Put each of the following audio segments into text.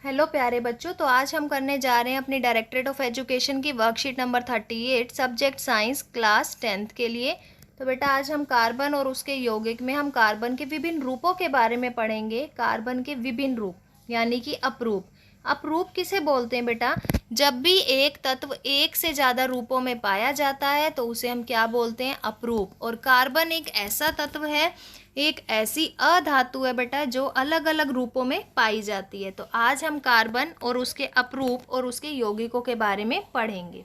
Hello प्यारे बच्चों। तो आज हम करने जा रहे हैं अपनी डायरेक्टरेट ऑफ एजुकेशन की worksheet number 38 subject science class 10th के लिए। तो बेटा आज हम कार्बन और उसके यौगिक में हम कार्बन के विभिन्न रूपों के बारे में पढ़ेंगे। कार्बन के विभिन्न रूप यानी कि अपरूप। अपरूप किसे बोलते हैं बेटा? जब भी एक तत्व एक से ज़्यादा रूपों में पाया जाता है तो उसे हम क्या बोलते हैं? अपरूप। और कार्बन एक ऐसा तत्व है, एक ऐसी अधातु है बेटा जो अलग अलग रूपों में पाई जाती है। तो आज हम कार्बन और उसके अपरूप और उसके यौगिकों के बारे में पढ़ेंगे।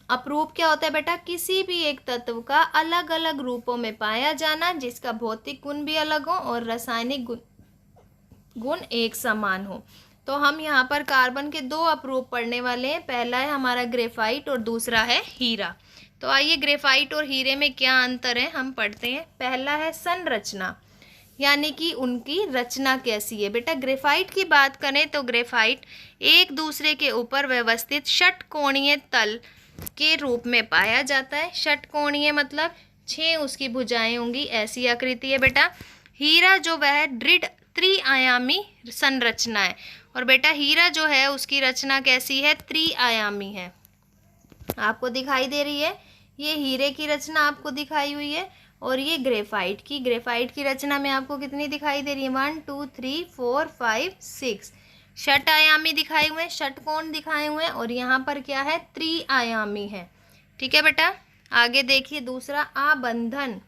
अपरूप क्या होता है बेटा? किसी भी एक तत्व का अलग अलग रूपों में पाया जाना जिसका भौतिक गुण भी अलग हो और रासायनिक गुण एक समान हो। तो हम यहाँ पर कार्बन के दो अपरूप पढ़ने वाले हैं। पहला है हमारा ग्रेफाइट और दूसरा है हीरा। तो आइए ग्रेफाइट और हीरे में क्या अंतर है हम पढ़ते हैं। पहला है संरचना, यानी कि उनकी रचना कैसी है। बेटा ग्रेफाइट की बात करें तो ग्रेफाइट एक दूसरे के ऊपर व्यवस्थित षटकोणीय तल के रूप में पाया जाता है। षटकोणीय मतलब 6 उसकी भुजाएं होंगी, ऐसी आकृति है बेटा। हीरा जो वह दृढ़ त्रिआयामी संरचना है। और बेटा हीरा जो है उसकी रचना कैसी है? त्रिआयामी है। आपको दिखाई दे रही है, ये हीरे की रचना आपको दिखाई हुई है और ये ग्रेफाइट की रचना में आपको कितनी दिखाई दे रही है? 1 2 3 4 5 6 षट आयामी दिखाए हुए हैं, षटकोण दिखाए हुए हैं। और यहाँ पर क्या है? त्रिआयामी है। ठीक है बेटा, आगे देखिए दूसरा आबंधन।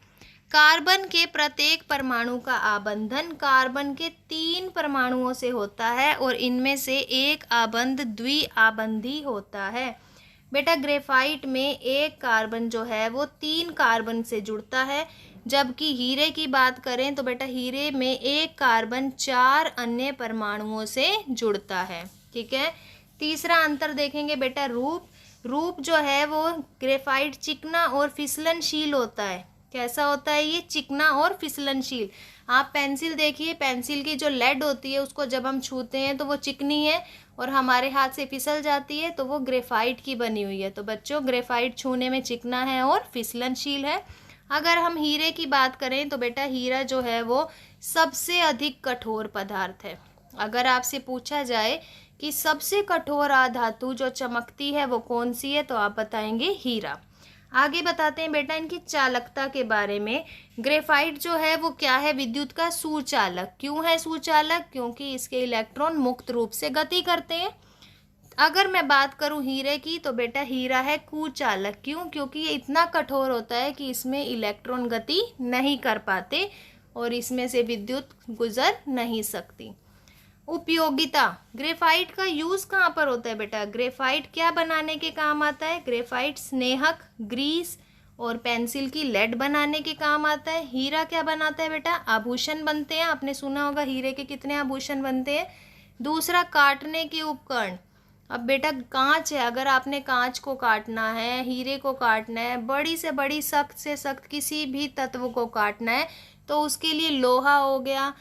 कार्बन के प्रत्येक परमाणु का आबंधन कार्बन के 3 परमाणुओं से होता है और इनमें से एक आबंध द्विआबंधी होता है। बेटा ग्रेफाइट में एक कार्बन जो है वो 3 कार्बन से जुड़ता है, जबकि हीरे की बात करें तो बेटा हीरे में एक कार्बन 4 अन्य परमाणुओं से जुड़ता है। ठीक है, तीसरा अंतर देखेंगे बेटा रूप जो है वो ग्रेफाइट चिकना और फिसलनशील होता है। कैसा होता है ये? चिकना और फिसलनशील। आप पेंसिल देखिए, पेंसिल की जो लेड होती है उसको जब हम छूते हैं तो वो चिकनी है और हमारे हाथ से फिसल जाती है तो वो ग्रेफाइट की बनी हुई है। तो बच्चों ग्रेफाइट छूने में चिकना है और फिसलनशील है। अगर हम हीरे की बात करें तो बेटा हीरा जो है वो सबसे अधिक कठोर पदार्थ है। अगर आपसे पूछा जाए कि सबसे कठोर अधातु जो चमकती है वो कौन सी है तो आप बताएंगे हीरा। आगे बताते हैं बेटा इनकी चालकता के बारे में। ग्रेफाइट जो है वो क्या है? विद्युत का सुचालक। क्यों है सुचालक? क्योंकि इसके इलेक्ट्रॉन मुक्त रूप से गति करते हैं। अगर मैं बात करूं हीरे की तो बेटा हीरा है कुचालक। क्यों? क्योंकि ये इतना कठोर होता है कि इसमें इलेक्ट्रॉन गति नहीं कर पाते और इसमें से विद्युत गुजर नहीं सकती। उपयोगिता, ग्रेफाइट का यूज कहाँ पर होता है बेटा? ग्रेफाइट क्या बनाने के काम आता है? ग्रेफाइट स्नेहक, ग्रीस और पेंसिल की लेड बनाने के काम आता है। हीरा क्या बनाता है बेटा? आभूषण बनते हैं। आपने सुना होगा हीरे के कितने आभूषण बनते हैं। दूसरा काटने के उपकरण। अब बेटा कांच है, अगर आपने कांच को काटना है, हीरे को काटना है, बड़ी से बड़ी सख्त से सख्त किसी भी तत्व को काटना है तो उसके लिए लोहा हो गया,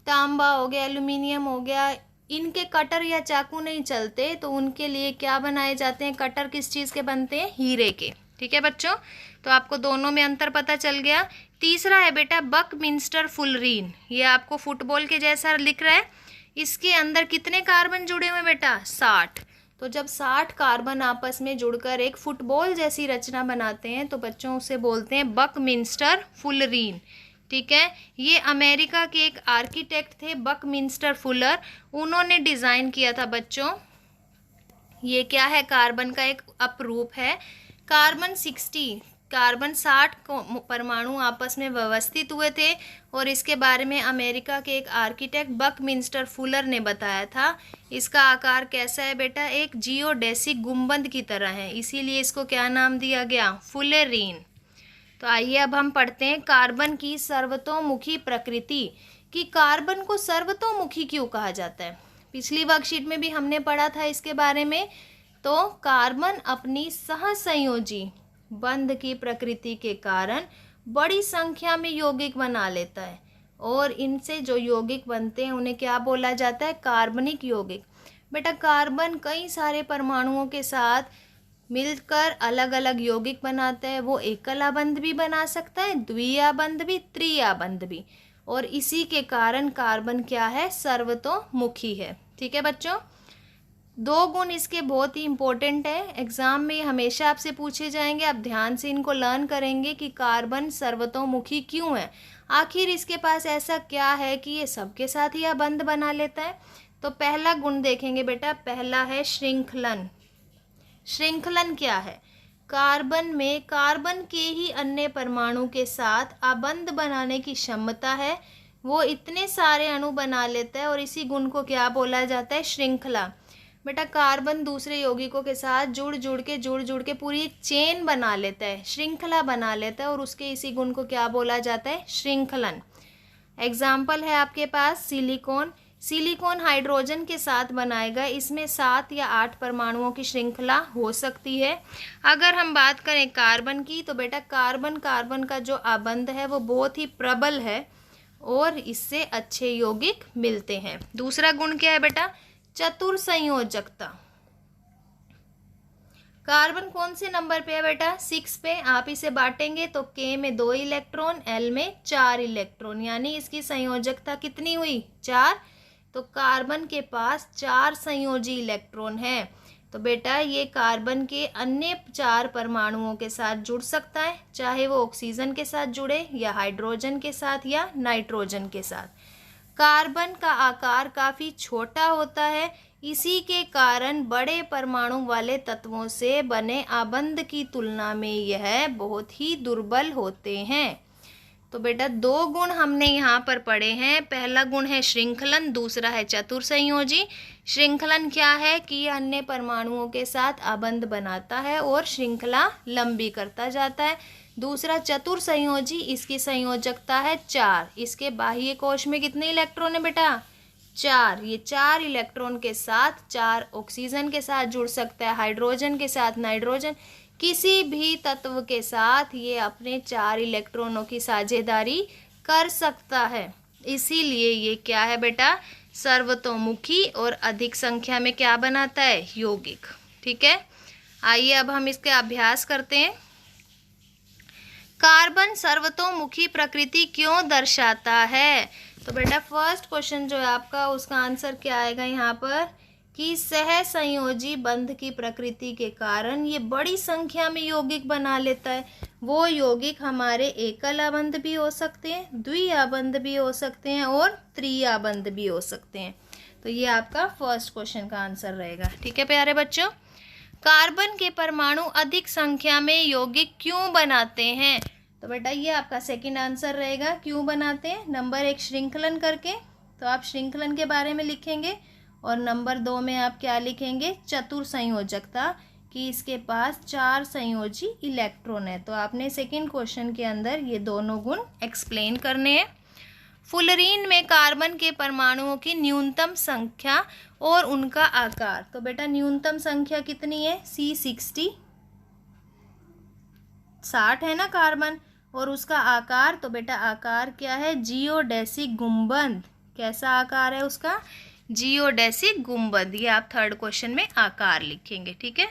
तांबा हो गया, एल्यूमिनियम हो गया, इनके कटर या चाकू नहीं चलते तो उनके लिए क्या बनाए जाते हैं? कटर किस चीज़ के बनते हैं? हीरे के। ठीक है बच्चों, तो आपको दोनों में अंतर पता चल गया। तीसरा है बेटा बकमिंस्टर फुलरीन। ये आपको फुटबॉल के जैसा लिख रहा है। इसके अंदर कितने कार्बन जुड़े हुए बेटा? 60। तो जब 60 कार्बन आपस में जुड़कर एक फुटबॉल जैसी रचना बनाते हैं तो बच्चों उसे बोलते हैं बकमिंस्टर फुलरीन। ठीक है, ये अमेरिका के एक आर्किटेक्ट थे बकमिंस्टर फुलर, उन्होंने डिज़ाइन किया था बच्चों। ये क्या है? कार्बन का एक अपरूप है। कार्बन 60 परमाणु आपस में व्यवस्थित हुए थे और इसके बारे में अमेरिका के एक आर्किटेक्ट बकमिंस्टर फुलर ने बताया था। इसका आकार कैसा है बेटा? एक जियोडेसिक गुंबद की तरह है, इसीलिए इसको क्या नाम दिया गया? फुलेरीन। तो आइए अब हम पढ़ते हैं कार्बन की सर्वतोमुखी प्रकृति। कि कार्बन को सर्वतोमुखी क्यों कहा जाता है? पिछली वर्कशीट में भी हमने पढ़ा था इसके बारे में। तो कार्बन अपनी सहसंयोजी बंध की प्रकृति के कारण बड़ी संख्या में यौगिक बना लेता है और इनसे जो यौगिक बनते हैं उन्हें क्या बोला जाता है? कार्बनिक यौगिक। बेटा कार्बन कई सारे परमाणुओं के साथ मिलकर अलग अलग यौगिक बनाता है। वो एकल आबंध भी बना सकता है, द्विआबंध भी, त्रिआबंध भी। और इसी के कारण कार्बन क्या है, सर्वतोमुखी है। ठीक है बच्चों, 2 गुण इसके बहुत ही इंपॉर्टेंट है, एग्जाम में हमेशा आपसे पूछे जाएंगे। आप ध्यान से इनको लर्न करेंगे कि कार्बन सर्वतोमुखी क्यों है, आखिर इसके पास ऐसा क्या है कि ये सबके साथ ही बंध बना लेता है। तो पहला गुण देखेंगे बेटा, पहला है श्रृंखलन। श्रृंखलन क्या है, कार्बन में कार्बन के ही अन्य परमाणु के साथ आबंध बनाने की क्षमता है। वो इतने सारे अणु बना लेता है और इसी गुण को क्या बोला जाता है, श्रृंखला। बेटा कार्बन दूसरे यौगिकों के साथ जुड़ जुड़ के पूरी एक चेन बना लेता है, श्रृंखला बना लेता है, और उसके इसी गुण को क्या बोला जाता है, श्रृंखलन। एग्जाम्पल है आपके पास सिलिकॉन। सिलिकॉन हाइड्रोजन के साथ बनाएगा, इसमें 7 या 8 परमाणुओं की श्रृंखला हो सकती है। अगर हम बात करें कार्बन की, तो बेटा कार्बन का जो आबंध है वो बहुत ही प्रबल है और इससे अच्छे यौगिक मिलते हैं। दूसरा गुण क्या है बेटा, चतुर संयोजकता। कार्बन कौन से नंबर पे है बेटा, 6 पे। आप इसे बांटेंगे तो K में 2 इलेक्ट्रॉन, L में 4 इलेक्ट्रॉन, यानी इसकी संयोजकता कितनी हुई, 4। तो कार्बन के पास 4 संयोजी इलेक्ट्रॉन है। तो बेटा ये कार्बन के अन्य 4 परमाणुओं के साथ जुड़ सकता है, चाहे वो ऑक्सीजन के साथ जुड़े या हाइड्रोजन के साथ या नाइट्रोजन के साथ। कार्बन का आकार काफ़ी छोटा होता है, इसी के कारण बड़े परमाणु वाले तत्वों से बने आबंध की तुलना में यह बहुत ही दुर्बल होते हैं। तो बेटा 2 गुण हमने यहाँ पर पढ़े हैं। पहला गुण है श्रृंखलन, दूसरा है चतुर संयोजी। श्रृंखलन क्या है कि अन्य परमाणुओं के साथ आबंध बनाता है और श्रृंखला लंबी करता जाता है। दूसरा चतुर संयोजी, इसकी संयोजकता है 4। इसके बाह्य कोश में कितने इलेक्ट्रॉन है बेटा, 4। ये 4 इलेक्ट्रॉन के साथ 4 ऑक्सीजन के साथ जुड़ सकता है, हाइड्रोजन के साथ नाइट्रोजन, किसी भी तत्व के साथ ये अपने 4 इलेक्ट्रॉनों की साझेदारी कर सकता है। इसीलिए ये क्या है बेटा, सर्वतोमुखी और अधिक संख्या में क्या बनाता है, यौगिक। ठीक है, आइए अब हम इसके अभ्यास करते हैं। कार्बन सर्वतोमुखी प्रकृति क्यों दर्शाता है। तो बेटा फर्स्ट क्वेश्चन जो है आपका, उसका आंसर क्या आएगा यहाँ पर कि सह संयोजी बंध की प्रकृति के कारण ये बड़ी संख्या में यौगिक बना लेता है। वो यौगिक हमारे एकल आबंध भी हो सकते हैं, द्विआबंध भी हो सकते हैं और त्रिआबंध भी हो सकते हैं। तो ये आपका फर्स्ट क्वेश्चन का आंसर रहेगा। ठीक है प्यारे बच्चों, कार्बन के परमाणु अधिक संख्या में यौगिक क्यों बनाते हैं। तो बेटा ये आपका सेकंड आंसर रहेगा, क्यों बनाते हैं। नंबर 1 श्रृंखलन करके, तो आप श्रृंखलन के बारे में लिखेंगे, और नंबर 2 में आप क्या लिखेंगे, चतुर संयोजकता, कि इसके पास 4 संयोजी इलेक्ट्रॉन है। तो आपने सेकंड क्वेश्चन के अंदर ये दोनों गुण एक्सप्लेन करने हैं। फुलरीन में कार्बन के परमाणुओं की न्यूनतम संख्या और उनका आकार। तो बेटा न्यूनतम संख्या कितनी है, C60, 60 है ना कार्बन, और उसका आकार, तो बेटा आकार क्या है, जियोडेसिक गुंबद। कैसा आकार है उसका, जियोडेसिक गुंबद। ये आप थर्ड क्वेश्चन में आकार लिखेंगे। ठीक है,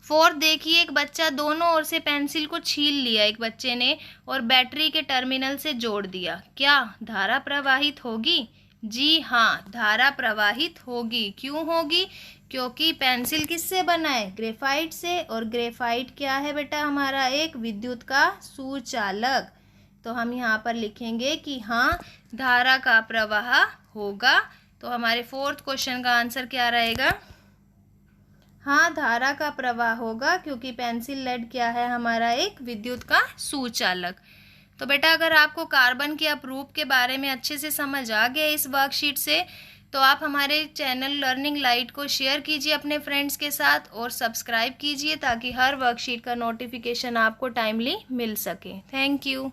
4 देखिए, एक बच्चा दोनों ओर से पेंसिल को छील लिया एक बच्चे ने और बैटरी के टर्मिनल से जोड़ दिया, क्या धारा प्रवाहित होगी। जी हाँ, धारा प्रवाहित होगी। क्यों होगी, क्योंकि पेंसिल किससे बना है, ग्रेफाइट से, और ग्रेफाइट क्या है बेटा, हमारा एक विद्युत का सुचालक। तो हम यहाँ पर लिखेंगे कि हाँ धारा का प्रवाह होगा। तो हमारे फोर्थ क्वेश्चन का आंसर क्या रहेगा, हाँ धारा का प्रवाह होगा, क्योंकि पेंसिल लेड क्या है, हमारा एक विद्युत का सुचालक। तो बेटा अगर आपको कार्बन के अपरूप के बारे में अच्छे से समझ आ गया इस वर्कशीट से, तो आप हमारे चैनल लर्निंग लाइट को शेयर कीजिए अपने फ्रेंड्स के साथ और सब्सक्राइब कीजिए, ताकि हर वर्कशीट का नोटिफिकेशन आपको टाइमली मिल सके। Thank you.